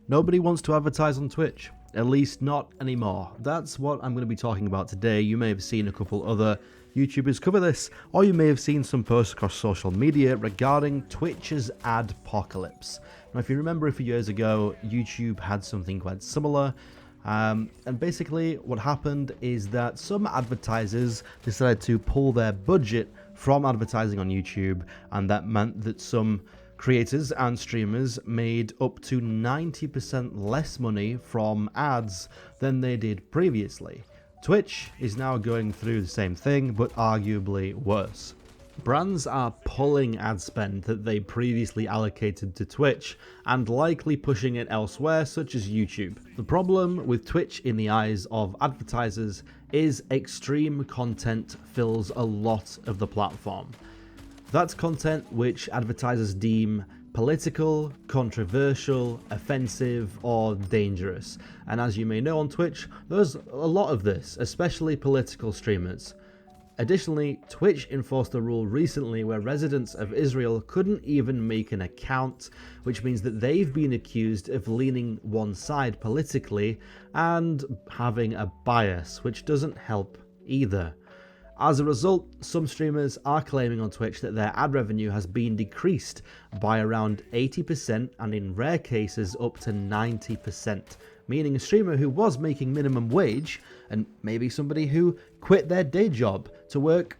Nobody wants to advertise on Twitch, at least not anymore. That's what I'm going to be talking about today. You may have seen a couple other YouTubers cover this, or you may have seen some posts across social media regarding Twitch's adpocalypse. Now, if you remember a few years ago, YouTube had something quite similar. And basically what happened is that some advertisers decided to pull their budget from advertising on YouTube, and that meant that some creators and streamers made up to 90% less money from ads than they did previously. Twitch is now going through the same thing, but arguably worse. Brands are pulling ad spend that they previously allocated to Twitch and likely pushing it elsewhere, such as YouTube. The problem with Twitch in the eyes of advertisers is extreme content fills a lot of the platform. That's content which advertisers deem political, controversial, offensive, or dangerous. And as you may know on Twitch, there's a lot of this, especially political streamers. Additionally, Twitch enforced a rule recently where residents of Israel couldn't even make an account, which means that they've been accused of leaning one side politically and having a bias, which doesn't help either. As a result, some streamers are claiming on Twitch that their ad revenue has been decreased by around 80% and in rare cases up to 90%, meaning a streamer who was making minimum wage, and maybe somebody who quit their day job to work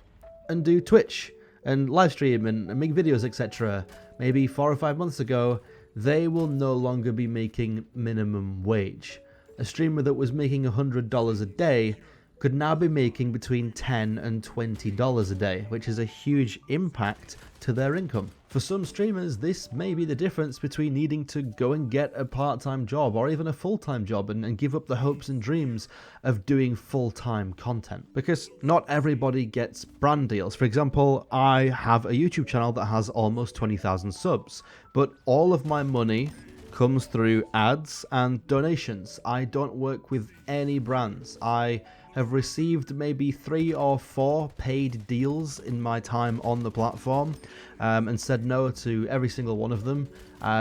and do Twitch and live stream and make videos, etc., maybe 4 or 5 months ago, they will no longer be making minimum wage. A streamer that was making $100 a day could now be making between $10 and $20 a day, which is a huge impact to their income. For some streamers, this may be the difference between needing to go and get a part-time job or even a full-time job and give up the hopes and dreams of doing full-time content. Because not everybody gets brand deals. For example, I have a YouTube channel that has almost 20,000 subs, but all of my money comes through ads and donations. I don't work with any brands. I have received maybe 3 or 4 paid deals in my time on the platform, and said no to every single one of them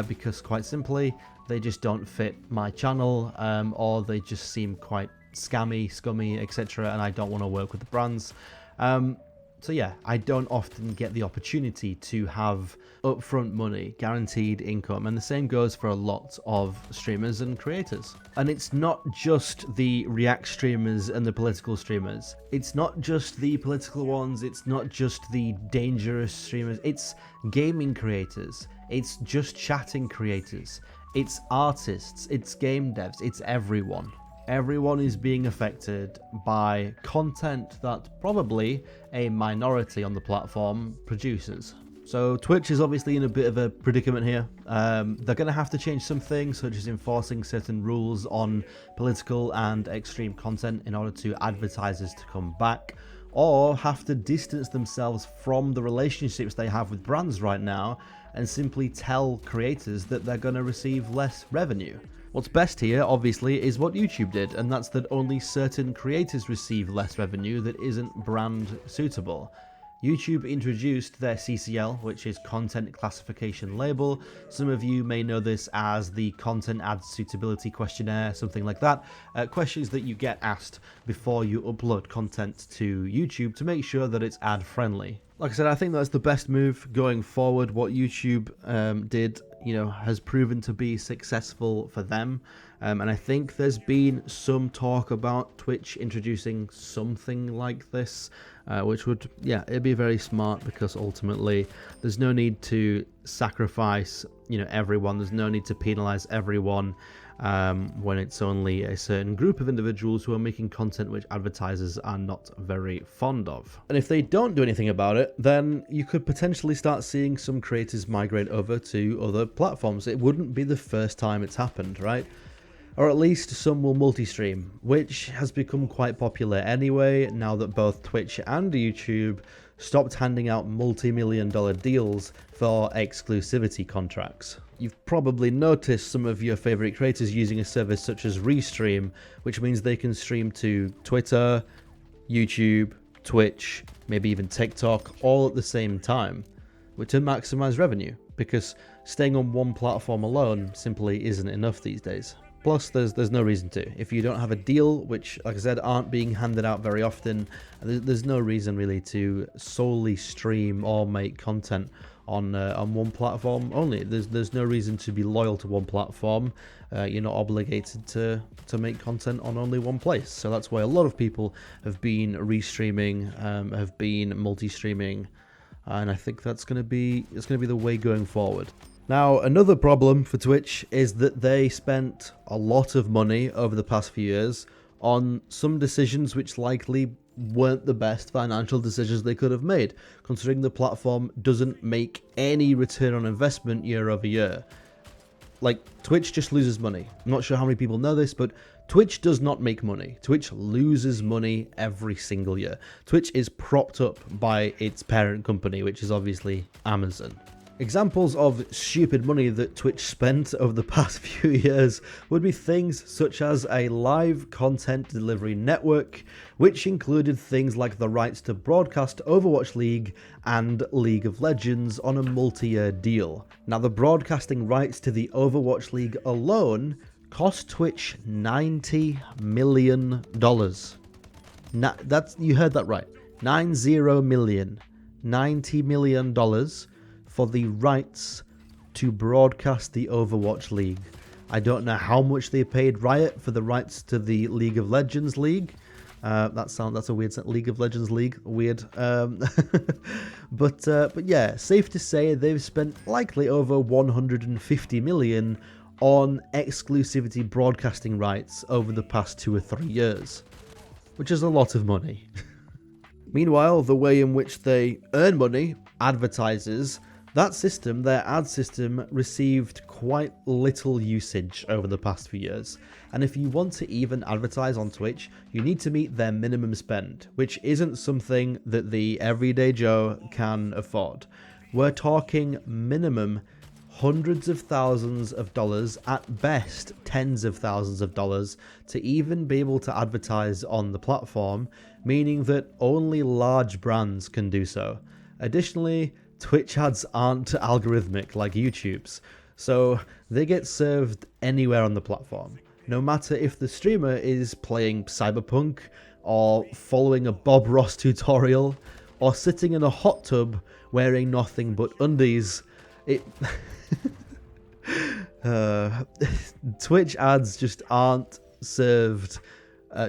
because quite simply they just don't fit my channel, or they just seem quite scummy, etc., and I don't want to work with the brands. So yeah, I don't often get the opportunity to have upfront money, guaranteed income, and the same goes for a lot of streamers and creators. And it's not just the React streamers and the political streamers. It's not just the political ones, it's not just the dangerous streamers, it's gaming creators, it's just chatting creators, it's artists, it's game devs, it's everyone. Everyone is being affected by content that probably a minority on the platform produces. So Twitch is obviously in a bit of a predicament here. They're going to have to change some things, such as enforcing certain rules on political and extreme content in order to advertisers to come back, or have to distance themselves from the relationships they have with brands right now and simply tell creators that they're going to receive less revenue. What's best here, obviously, is what YouTube did, and that's that only certain creators receive less revenue that isn't brand suitable. YouTube introduced their CCL, which is Content Classification Label. Some of you may know this as the Content Ad Suitability Questionnaire, something like that. Questions that you get asked before you upload content to YouTube to make sure that it's ad friendly. Like I said, I think that's the best move going forward. What YouTube did, has proven to be successful for them. And I think there's been some talk about Twitch introducing something like this, which would, it'd be very smart, because ultimately there's no need to sacrifice, everyone. There's no need to penalize everyone when it's only a certain group of individuals who are making content which advertisers are not very fond of. And if they don't do anything about it, then you could potentially start seeing some creators migrate over to other platforms. It wouldn't be the first time it's happened, right? Or at least some will multi-stream, which has become quite popular anyway, now that both Twitch and YouTube stopped handing out multi-million-dollar deals for exclusivity contracts. You've probably noticed some of your favorite creators using a service such as Restream, which means they can stream to Twitter, YouTube, Twitch, maybe even TikTok, all at the same time, to maximize revenue. Because staying on one platform alone simply isn't enough these days. Plus, there's no reason to. If you don't have a deal, which, like I said, aren't being handed out very often, there's no reason really to solely stream or make content on one platform only. There's no reason to be loyal to one platform. You're not obligated to make content on only one place. So that's why a lot of people have been restreaming, have been multi-streaming, and I think it's going to be the way going forward. Now, another problem for Twitch is that they spent a lot of money over the past few years on some decisions which likely weren't the best financial decisions they could have made, considering the platform doesn't make any return on investment year over year. Like, Twitch just loses money. I'm not sure how many people know this, but Twitch does not make money. Twitch loses money every single year. Twitch is propped up by its parent company, which is obviously Amazon. Examples of stupid money that Twitch spent over the past few years would be things such as a live content delivery network, which included things like the rights to broadcast Overwatch League and League of Legends on a multi-year deal. Now, the broadcasting rights to the Overwatch League alone cost Twitch $90 million. You heard that right. 90 million. $90 million for the rights to broadcast the Overwatch League. I don't know how much they paid Riot for the rights to the League of Legends League. That's a weird League of Legends League. Weird. But yeah, safe to say they've spent likely over 150 million on exclusivity broadcasting rights over the past 2 or 3 years, which is a lot of money. Meanwhile, the way in which they earn money, advertisers, that system, their ad system, received quite little usage over the past few years. And if you want to even advertise on Twitch, you need to meet their minimum spend, which isn't something that the everyday Joe can afford. We're talking minimum hundreds of thousands of dollars, at best tens of thousands of dollars, to even be able to advertise on the platform, meaning that only large brands can do so. Additionally, Twitch ads aren't algorithmic like YouTube's, so they get served anywhere on the platform. No matter if the streamer is playing Cyberpunk, or following a Bob Ross tutorial, or sitting in a hot tub wearing nothing but undies, Twitch ads just aren't served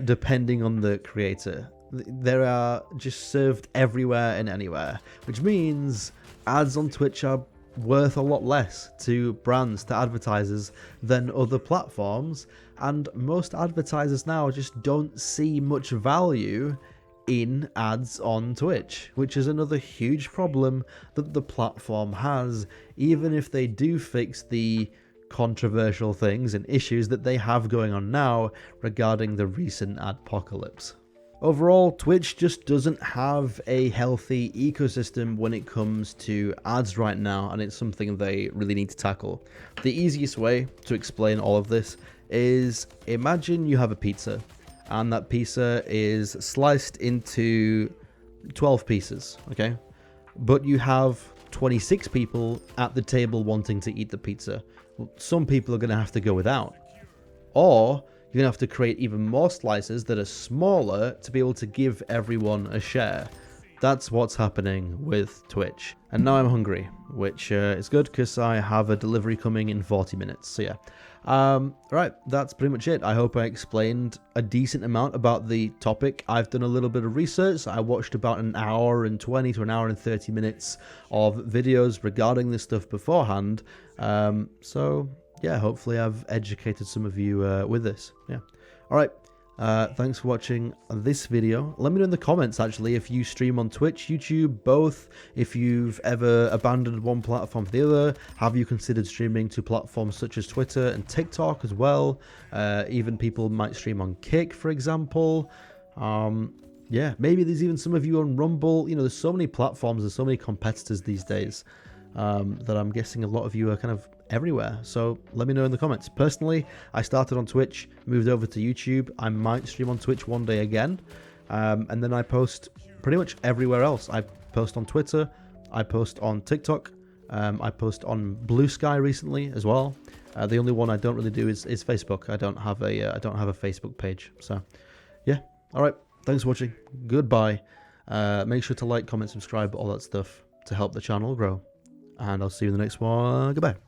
depending on the creator. They are just served everywhere and anywhere, which means ads on Twitch are worth a lot less to brands, to advertisers, than other platforms, and most advertisers now just don't see much value in ads on Twitch, which is another huge problem that the platform has, even if they do fix the controversial things and issues that they have going on now regarding the recent adpocalypse. Overall, Twitch just doesn't have a healthy ecosystem when it comes to ads right now, and it's something they really need to tackle. The easiest way to explain all of this is, imagine you have a pizza, and that pizza is sliced into 12 pieces, okay? But you have 26 people at the table wanting to eat the pizza. Well, some people are going to have to go without. Or you're going to have to create even more slices that are smaller to be able to give everyone a share. That's what's happening with Twitch. And now I'm hungry, which is good because I have a delivery coming in 40 minutes. So yeah. Right, that's pretty much it. I hope I explained a decent amount about the topic. I've done a little bit of research. I watched about an hour and 20 to an hour and 30 minutes of videos regarding this stuff beforehand. So yeah, hopefully I've educated some of you with this. Yeah. All right. Thanks for watching this video. Let me know in the comments, actually, if you stream on Twitch, YouTube, both, if you've ever abandoned one platform for the other. Have you considered streaming to platforms such as Twitter and TikTok as well? Even people might stream on Kick, for example. Yeah, maybe there's even some of you on Rumble. You know, there's so many platforms, there's so many competitors these days that I'm guessing a lot of you are kind of everywhere. So let me know in the comments. Personally, I started on Twitch, moved over to YouTube. I might stream on Twitch one day again, and then I post pretty much everywhere else. I post on Twitter, I post on TikTok, I post on Blue Sky recently as well. The only one I don't really do is Facebook. I don't have a Facebook page. So yeah, all right. Thanks for watching. Goodbye. Make sure to like, comment, subscribe, all that stuff to help the channel grow. And I'll see you in the next one. Goodbye.